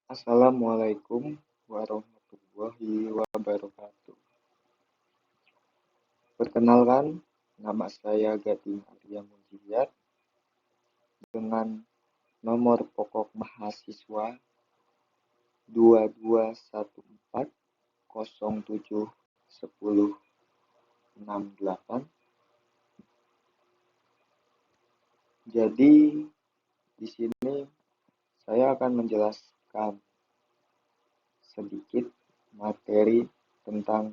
Assalamualaikum warahmatullahi wabarakatuh. Perkenalkan, nama saya Gading Arya Mujiyat dengan nomor pokok mahasiswa 2214071068. Jadi, di sini saya akan menjelaskan sedikit materi tentang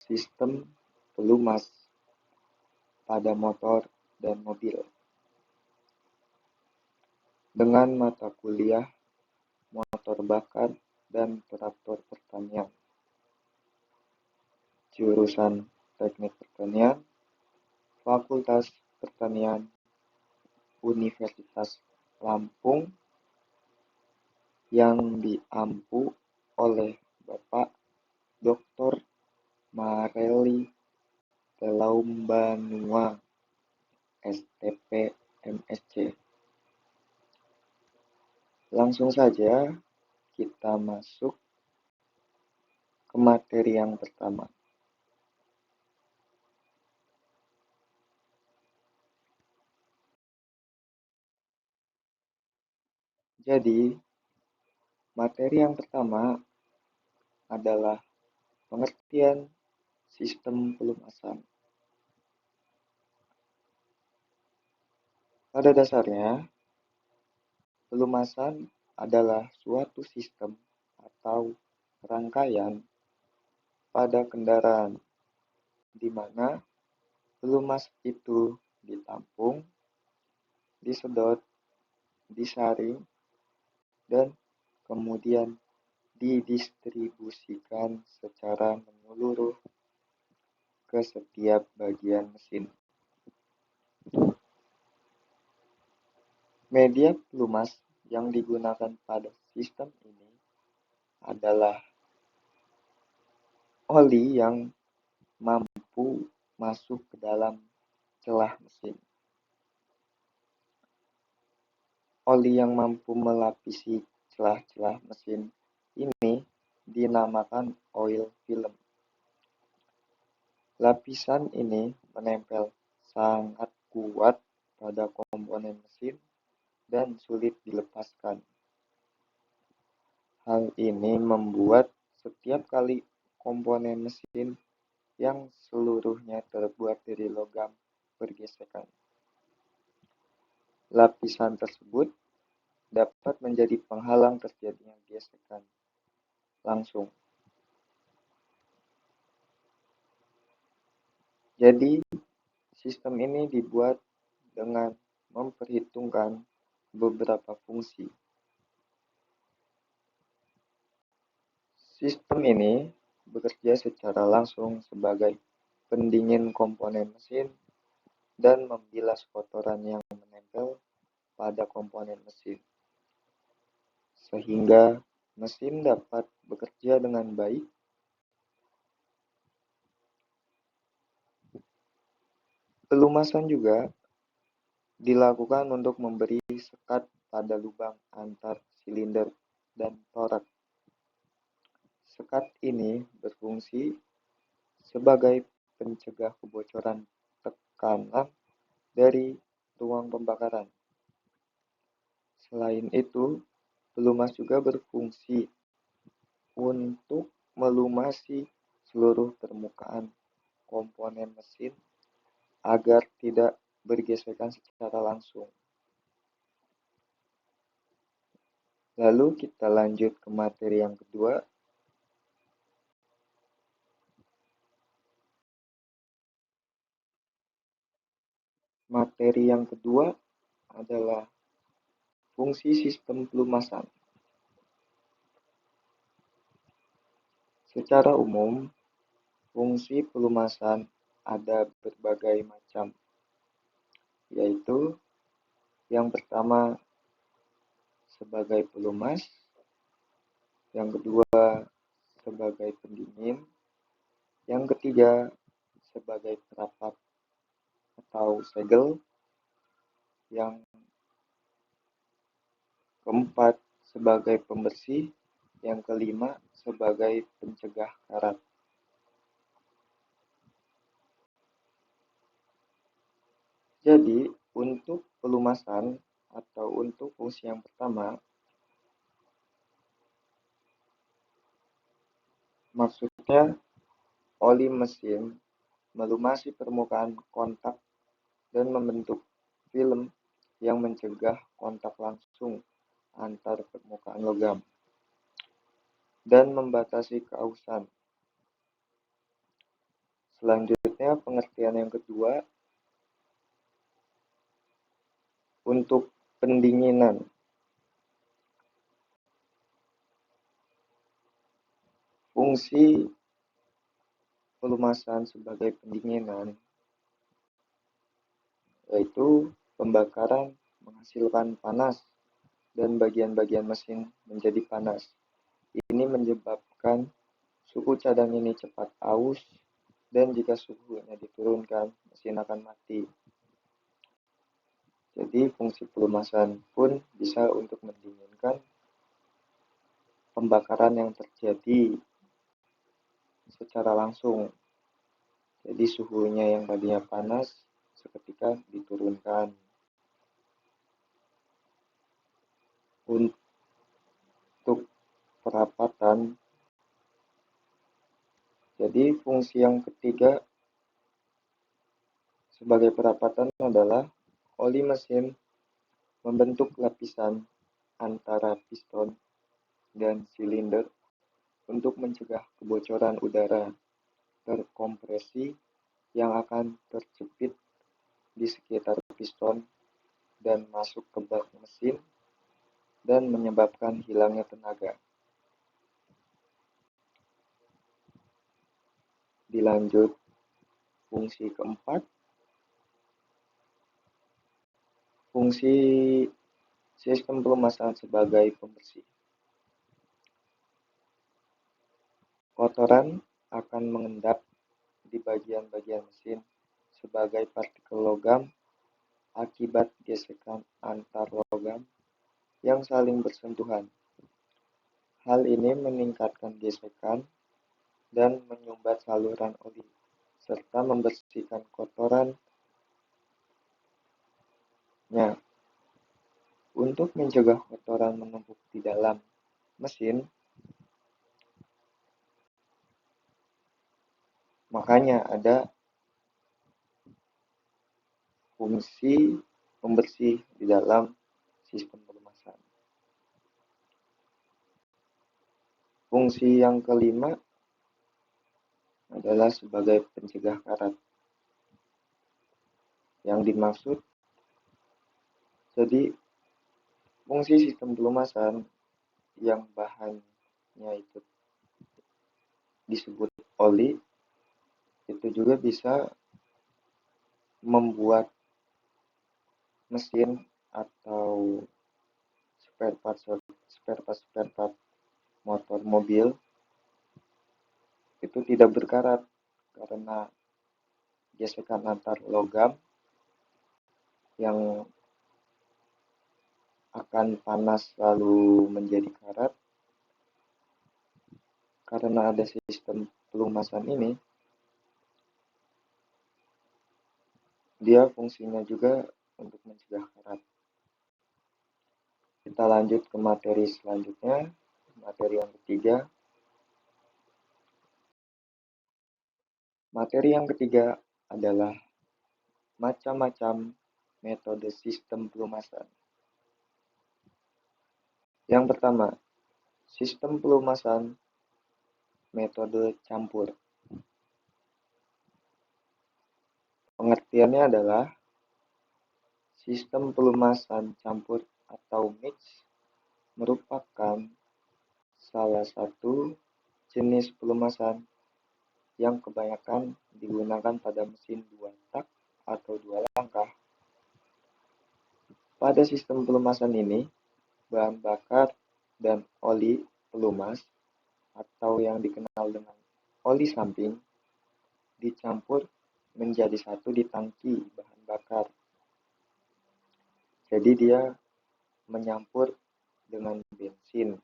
sistem pelumas pada motor dan mobil dengan mata kuliah motor bakar dan traktor pertanian, jurusan Teknik Pertanian, Fakultas Pertanian, Universitas Lampung, yang diampu oleh Bapak Dr. Marelli Telaumbanua, STP MSc. Langsung saja kita masuk ke materi yang pertama. Jadi, materi yang pertama adalah pengertian sistem pelumasan. Pada dasarnya, pelumasan adalah suatu sistem atau rangkaian pada kendaraan di mana pelumas itu ditampung, disedot, disaring, dan kemudian didistribusikan secara menyeluruh ke setiap bagian mesin. Media pelumas yang digunakan pada sistem ini adalah oli yang mampu masuk ke dalam celah mesin. Oli yang mampu melapisi celah-celah mesin ini dinamakan oil film. Lapisan ini menempel sangat kuat pada komponen mesin dan sulit dilepaskan. Hal ini membuat setiap kali komponen mesin yang seluruhnya terbuat dari logam bergesekan, lapisan tersebut dapat menjadi penghalang terjadinya gesekan langsung. Jadi, sistem ini dibuat dengan memperhitungkan beberapa fungsi. Sistem ini bekerja secara langsung sebagai pendingin komponen mesin dan membilas kotoran yang menempel pada komponen mesin, sehingga mesin dapat bekerja dengan baik. Pelumasan juga dilakukan untuk memberi sekat pada lubang antar silinder dan torak. Sekat ini berfungsi sebagai pencegah kebocoran tekanan dari ruang pembakaran. Selain itu, pelumas juga berfungsi untuk melumasi seluruh permukaan komponen mesin agar tidak bergesekan secara langsung. Lalu kita lanjut ke materi yang kedua. Materi yang kedua adalah fungsi sistem pelumasan. Secara umum, fungsi pelumasan ada berbagai macam, yaitu yang pertama sebagai pelumas, yang kedua sebagai pendingin, yang ketiga sebagai perapat atau segel, yang keempat sebagai pembersih, yang kelima sebagai pencegah karat. Jadi, untuk pelumasan atau untuk fungsi yang pertama, maksudnya oli mesin melumasi permukaan kontak dan membentuk film yang mencegah kontak langsung antar permukaan logam dan membatasi keausan. Selanjutnya, pengertian yang kedua, untuk pendinginan. Fungsi pelumasan sebagai pendinginan yaitu pembakaran menghasilkan panas dan bagian-bagian mesin menjadi panas. Ini menyebabkan suhu cadang ini cepat aus, dan jika suhunya diturunkan, mesin akan mati. Jadi fungsi pelumasan pun bisa untuk mendinginkan pembakaran yang terjadi secara langsung. Jadi suhunya yang tadinya panas seketika diturunkan. Untuk perapatan, jadi fungsi yang ketiga sebagai perapatan adalah oli mesin membentuk lapisan antara piston dan silinder untuk mencegah kebocoran udara terkompresi yang akan terjepit di sekitar piston dan masuk ke bak mesin dan menyebabkan hilangnya tenaga. Dilanjut fungsi keempat, fungsi sistem pelumasan sebagai pembersih. Kotoran akan mengendap di bagian-bagian mesin sebagai partikel logam akibat gesekan antar logam yang saling bersentuhan. Hal ini meningkatkan gesekan dan menyumbat saluran oli, serta membersihkan kotorannya. Untuk mencegah kotoran menumpuk di dalam mesin, makanya ada fungsi pembersih di dalam sistem pelumasan. Fungsi yang kelima adalah sebagai pencegah karat. Yang dimaksud, jadi fungsi sistem pelumasan yang bahannya itu disebut oli, itu juga bisa membuat mesin atau spare part motor mobil itu tidak berkarat karena gesekan antar logam yang akan panas lalu menjadi karat. Karena ada sistem pelumasan ini, dia fungsinya juga untuk mencegah karat. Kita lanjut ke materi selanjutnya, materi yang ketiga. Materi yang ketiga adalah macam-macam metode sistem pelumasan. Yang pertama, sistem pelumasan metode campur. Pengertiannya adalah sistem pelumasan campur atau mix merupakan salah satu jenis pelumasan yang kebanyakan digunakan pada mesin 2 tak atau 2 langkah. Pada sistem pelumasan ini, bahan bakar dan oli pelumas atau yang dikenal dengan oli samping dicampur menjadi satu di tangki bahan bakar. Jadi dia menyampur dengan bensin.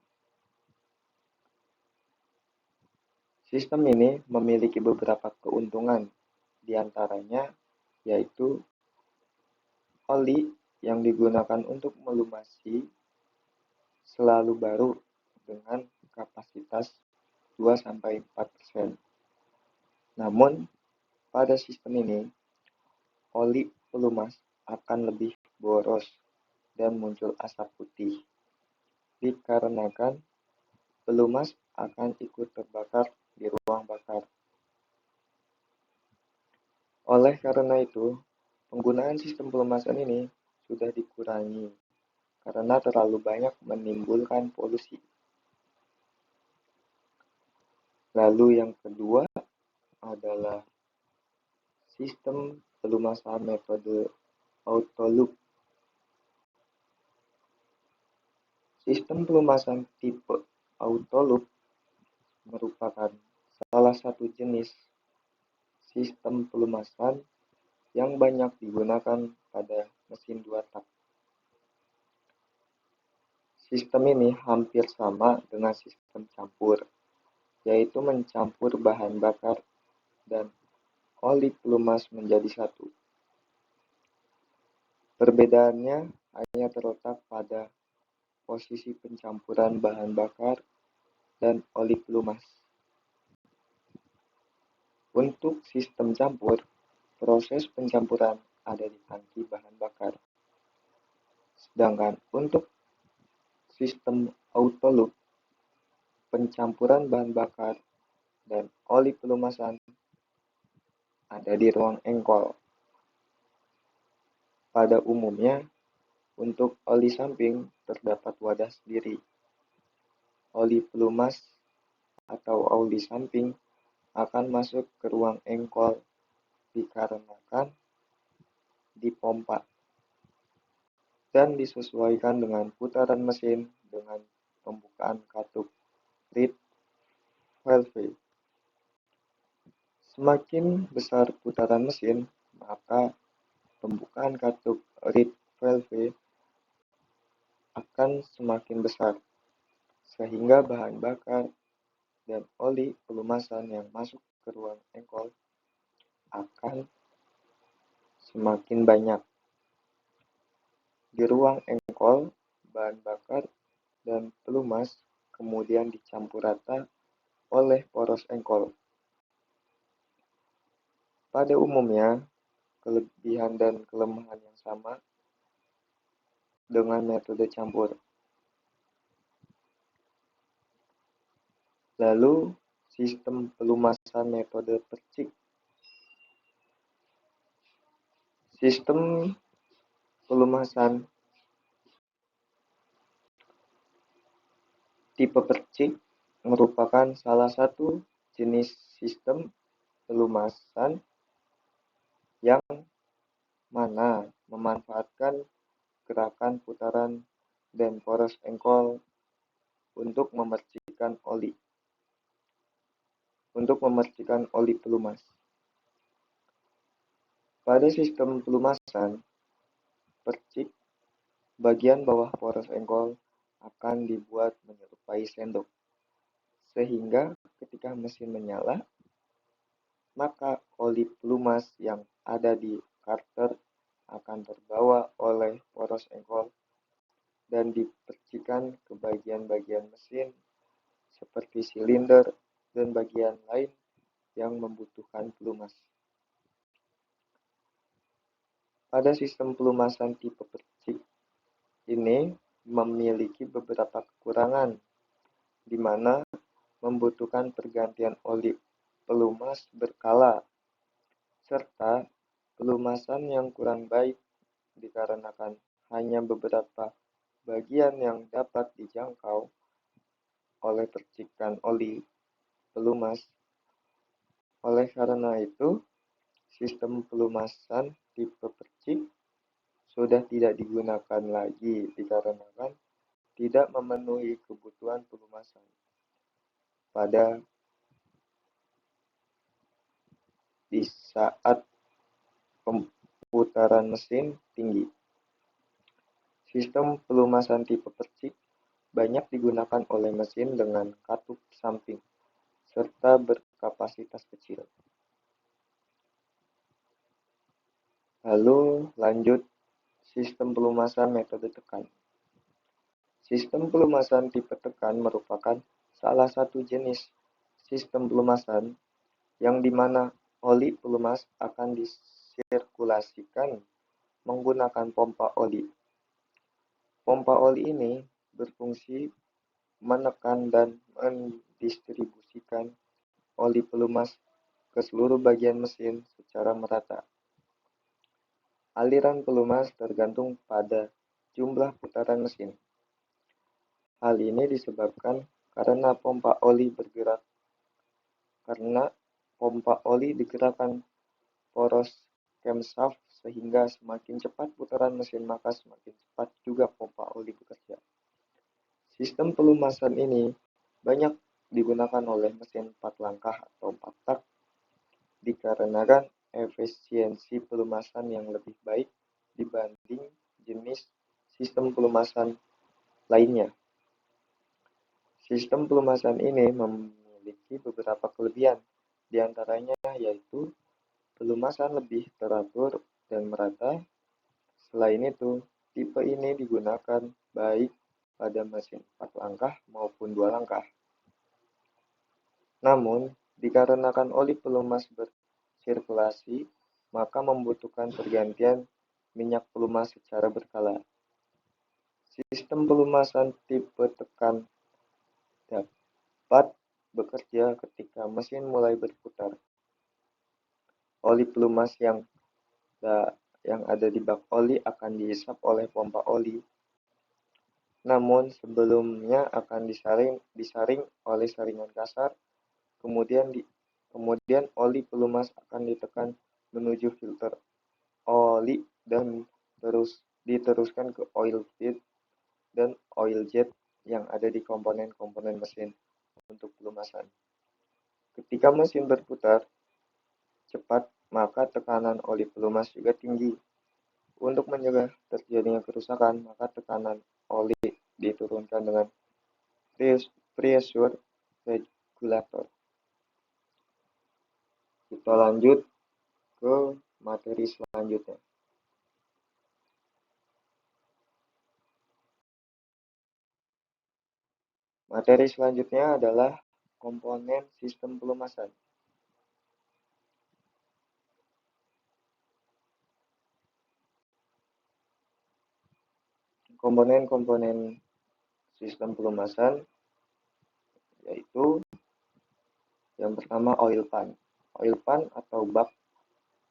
Sistem ini memiliki beberapa keuntungan, di antaranya yaitu oli yang digunakan untuk melumasi selalu baru dengan kapasitas 2-4%. Namun, pada sistem ini, oli pelumas akan lebih boros dan muncul asap putih, dikarenakan pelumas akan ikut terbakar di ruang bakar. Oleh karena itu, penggunaan sistem pelumasan ini sudah dikurangi karena terlalu banyak menimbulkan polusi. Lalu yang kedua adalah sistem pelumasan metode auto loop. Sistem pelumasan tipe auto loop merupakan salah satu jenis sistem pelumasan yang banyak digunakan pada mesin 2 tak. Sistem ini hampir sama dengan sistem campur, yaitu mencampur bahan bakar dan oli pelumas menjadi satu. Perbedaannya hanya terletak pada posisi pencampuran bahan bakar dan oli pelumas. Untuk sistem campur, proses pencampuran ada di tangki bahan bakar. Sedangkan untuk sistem auto loop, pencampuran bahan bakar dan oli pelumasan ada di ruang engkol. Pada umumnya, untuk oli samping terdapat wadah sendiri. Oli pelumas atau oli samping akan masuk ke ruang engkol dikarenakan dipompa dan disesuaikan dengan putaran mesin dengan pembukaan katup reed valve. Semakin besar putaran mesin, maka pembukaan katup reed valve akan semakin besar, sehingga bahan bakar dan oli pelumasan yang masuk ke ruang engkol akan semakin banyak. Di ruang engkol, bahan bakar dan pelumas kemudian dicampur rata oleh poros engkol. Pada umumnya, kelebihan dan kelemahan yang sama dengan metode campur. Lalu, sistem pelumasan metode percik. Sistem pelumasan tipe percik merupakan salah satu jenis sistem pelumasan yang mana memanfaatkan gerakan putaran dan poros engkol untuk memercikkan oli pelumas. Pada sistem pelumasan percik, bagian bawah poros engkol akan dibuat menyerupai sendok, sehingga ketika mesin menyala, maka oli pelumas yang ada di karter akan terbawa oleh poros engkol dan dipercikan ke bagian-bagian mesin seperti silinder dan bagian lain yang membutuhkan pelumas. Pada sistem pelumasan tipe percik ini memiliki beberapa kekurangan, di mana membutuhkan pergantian oli pelumas berkala, serta pelumasan yang kurang baik dikarenakan hanya beberapa bagian yang dapat dijangkau oleh percikan oli pelumas. Oleh karena itu, sistem pelumasan tipe percik sudah tidak digunakan lagi dikarenakan tidak memenuhi kebutuhan pelumasan pada di saat pemutaran mesin tinggi. Sistem pelumasan tipe percik banyak digunakan oleh mesin dengan katup samping serta berkapasitas kecil. Lalu lanjut sistem pelumasan metode tekan. Sistem pelumasan tipe tekan merupakan salah satu jenis sistem pelumasan yang dimana oli pelumas akan disirkulasikan menggunakan pompa oli. Pompa oli ini berfungsi menekan dan mendistribusikan oli pelumas ke seluruh bagian mesin secara merata. Aliran pelumas tergantung pada jumlah putaran mesin. Hal ini disebabkan karena pompa oli digerakkan poros camshaft sehingga semakin cepat putaran mesin maka semakin cepat juga pompa oli bekerja. Sistem pelumasan ini banyak digunakan oleh mesin 4 langkah atau 4 tak dikarenakan efisiensi pelumasan yang lebih baik dibanding jenis sistem pelumasan lainnya. Sistem pelumasan ini memiliki beberapa kelebihan, diantaranya yaitu pelumasan lebih teratur dan merata. Selain itu, tipe ini digunakan baik pada mesin 4 langkah maupun 2 langkah. Namun, dikarenakan oli pelumas bersirkulasi, maka membutuhkan pergantian minyak pelumas secara berkala. Sistem pelumasan tipe tekan dapat bekerja ketika mesin mulai berputar. Oli pelumas yang ada di bak oli akan dihisap oleh pompa oli. Namun sebelumnya akan disaring oleh saringan kasar, kemudian oli pelumas akan ditekan menuju filter oli dan diteruskan ke oil feed dan oil jet yang ada di komponen-komponen mesin untuk pelumasan. Ketika mesin berputar cepat, maka tekanan oli pelumas juga tinggi. Untuk mencegah terjadinya kerusakan, maka tekanan oli diturunkan dengan pressure regulator. Kita lanjut ke materi selanjutnya. Materi selanjutnya adalah komponen sistem pelumasan. Komponen-komponen sistem pelumasan yaitu yang pertama oil pan. Oil pan atau bak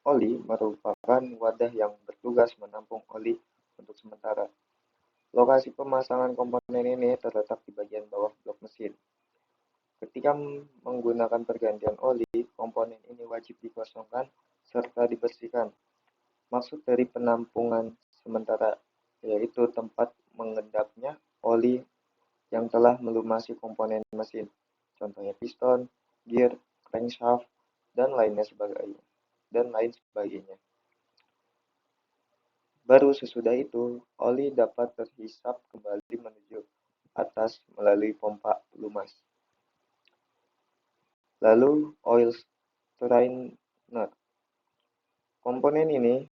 oli merupakan wadah yang bertugas menampung oli untuk sementara. Lokasi pemasangan komponen ini terletak di bagian bawah blok mesin. Ketika menggunakan pergantian oli, komponen ini wajib dikosongkan serta dibersihkan. Maksud dari penampungan sementara yaitu tempat mengendapnya oli yang telah melumasi komponen mesin, contohnya piston, gear, crankshaft, dan lain sebagainya. Baru sesudah itu, oli dapat terhisap kembali menuju atas melalui pompa pelumas. Lalu, oil strainer. Komponen ini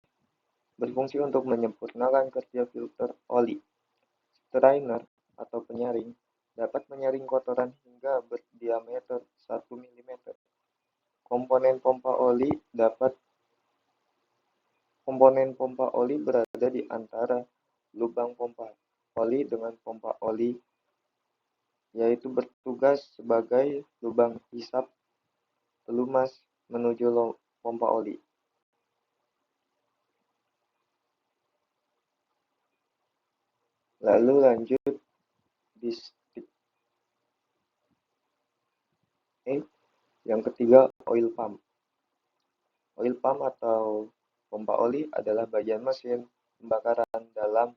berfungsi untuk menyempurnakan kerja filter oli. Strainer atau penyaring dapat menyaring kotoran hingga berdiameter 1 mm. Komponen pompa oli berada di antara lubang pompa oli dengan pompa oli, yaitu bertugas sebagai lubang hisap pelumas menuju pompa oli. Lalu lanjut di step yang ketiga, oil pump. Oil pump atau pompa oli adalah bagian mesin pembakaran dalam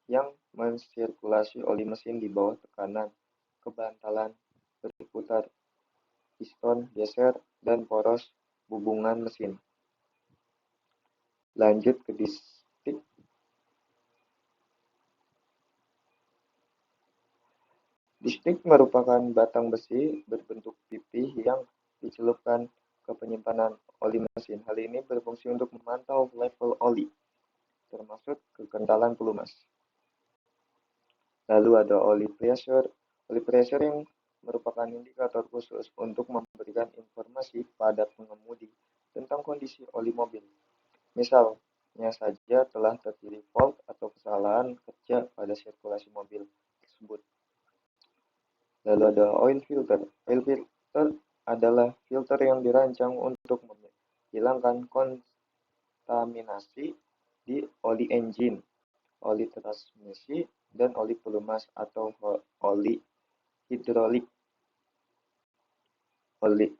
yang mensirkulasi oli mesin di bawah tekanan kebantalan berputar, piston geser, dan poros hubungan mesin. Lanjut ke distrik. Distik merupakan batang besi berbentuk pipih yang dicelupkan ke penyimpanan oli mesin. Hal ini berfungsi untuk memantau level oli, termasuk kekentalan pelumas. Lalu ada oli pressure. Oli pressure yang merupakan indikator khusus untuk memberikan informasi pada pengemudi tentang kondisi oli mobil. Misalnya saja telah terjadi fault atau kesalahan kerja pada sirkulasi mobil tersebut. Lalu ada oil filter. Oil filter adalah filter yang dirancang untuk menghilangkan kontaminasi di oli engine, oli transmisi, dan oli pelumas atau oli hidrolik.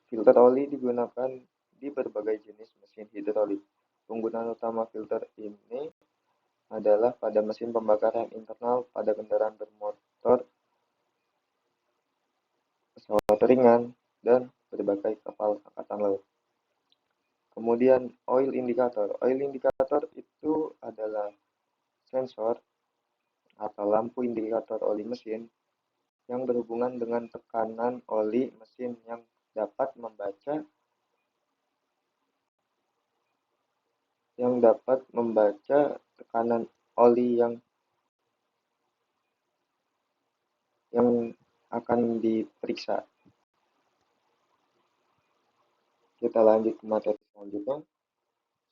Filter oli digunakan di berbagai jenis mesin hidrolik. Penggunaan utama filter ini adalah pada mesin pembakaran internal pada kendaraan bermotor, pesawat ringan, dan berbagai kapal angkatan laut. Kemudian oil indicator. Oil indicator itu adalah sensor atau lampu indikator oli mesin yang berhubungan dengan tekanan oli mesin yang dapat membaca tekanan oli yang akan diperiksa. Kita lanjut ke materi selanjutnya.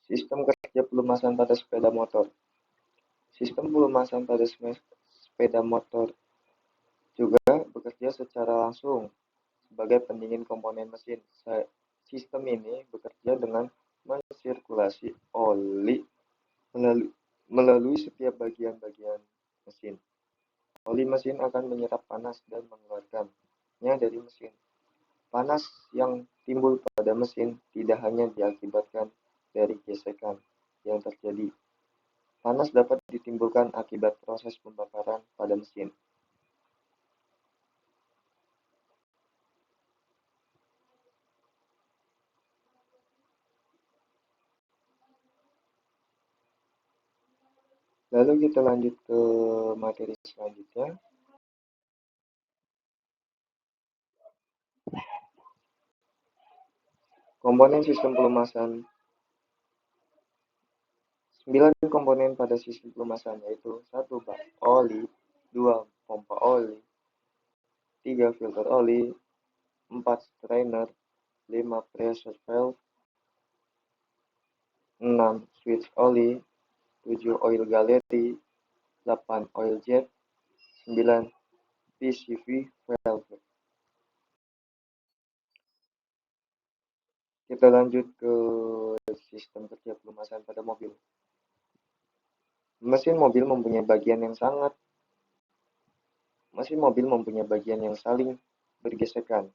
Sistem kerja pelumasan pada sepeda motor. Sistem pelumasan pada sepeda motor juga bekerja secara langsung sebagai pendingin komponen mesin. Sistem ini bekerja dengan mensirkulasi oli melalui setiap bagian-bagian mesin. Oli mesin akan menyerap panas dan mengeluarkannya dari mesin. Panas yang timbul pada mesin tidak hanya diakibatkan dari gesekan yang terjadi. Panas dapat ditimbulkan akibat proses pembakaran pada mesin. Lalu kita lanjut ke materi selanjutnya. Komponen sistem pelumasan. 9 komponen pada sistem pelumasan yaitu 1 bak oli, 2 pompa oli, 3 filter oli, 4 strainer, 5 pressure valve, 6 switch oli, 7 oil gallery, 8 oil jet, 9 PCV valve. Kita lanjut ke sistem kerja pelumasan pada mobil. Mesin mobil mempunyai bagian yang saling bergesekan,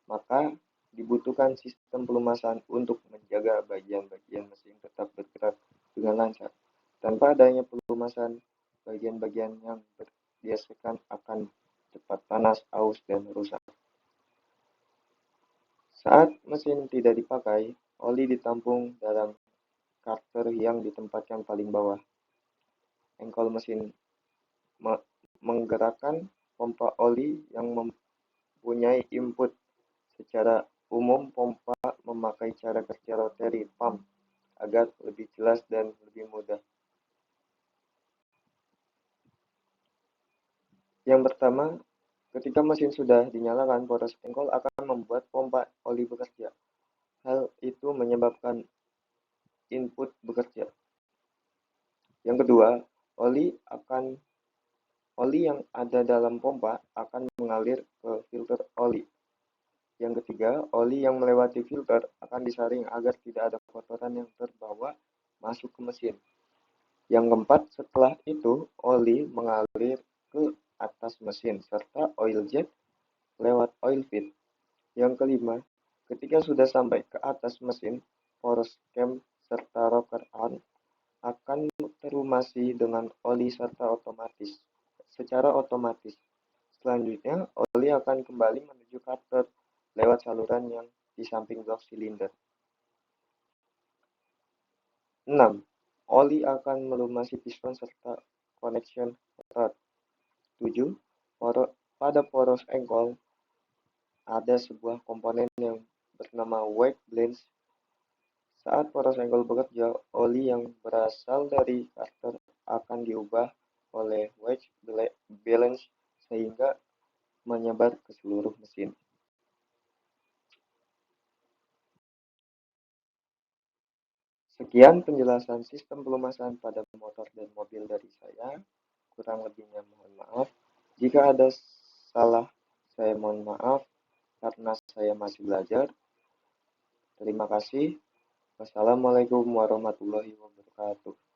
maka dibutuhkan sistem pelumasan untuk menjaga bagian-bagian mesin tetap bergerak dengan lancar. Tanpa adanya pelumasan, bagian-bagian yang bergesekan akan cepat panas, aus, dan rusak. Saat mesin tidak dipakai, oli ditampung dalam karter yang ditempatkan paling bawah. Engkol mesin menggerakkan pompa oli yang mempunyai input. Secara umum, pompa memakai cara kerja rotary pump agar lebih jelas dan lebih mudah. Yang pertama, ketika mesin sudah dinyalakan, poros engkol akan membuat pompa oli bekerja. Hal itu menyebabkan input bekerja. Yang kedua, oli yang ada dalam pompa akan mengalir ke filter oli. Yang ketiga, oli yang melewati filter akan disaring agar tidak ada kotoran yang terbawa masuk ke mesin. Yang keempat, setelah itu oli mengalir ke atas mesin serta oil jet lewat oil feed. Yang kelima, ketika sudah sampai ke atas mesin, poros cam serta rocker arm akan terlumasi dengan oli secara otomatis. Selanjutnya, oli akan kembali menuju karter lewat saluran yang di samping blok silinder. 6. Oli akan melumasi piston serta connection rod. 7. Pada poros engkol ada sebuah komponen yang bernama wake balance. Saat poros engkol bekerja, oli yang berasal dari starter akan diubah oleh wake balance sehingga menyebar ke seluruh mesin. Sekian penjelasan sistem pelumasan pada motor dan mobil dari saya. Kurang lebihnya mohon maaf. Jika ada salah, saya mohon maaf karena saya masih belajar. Terima kasih. Wassalamualaikum warahmatullahi wabarakatuh.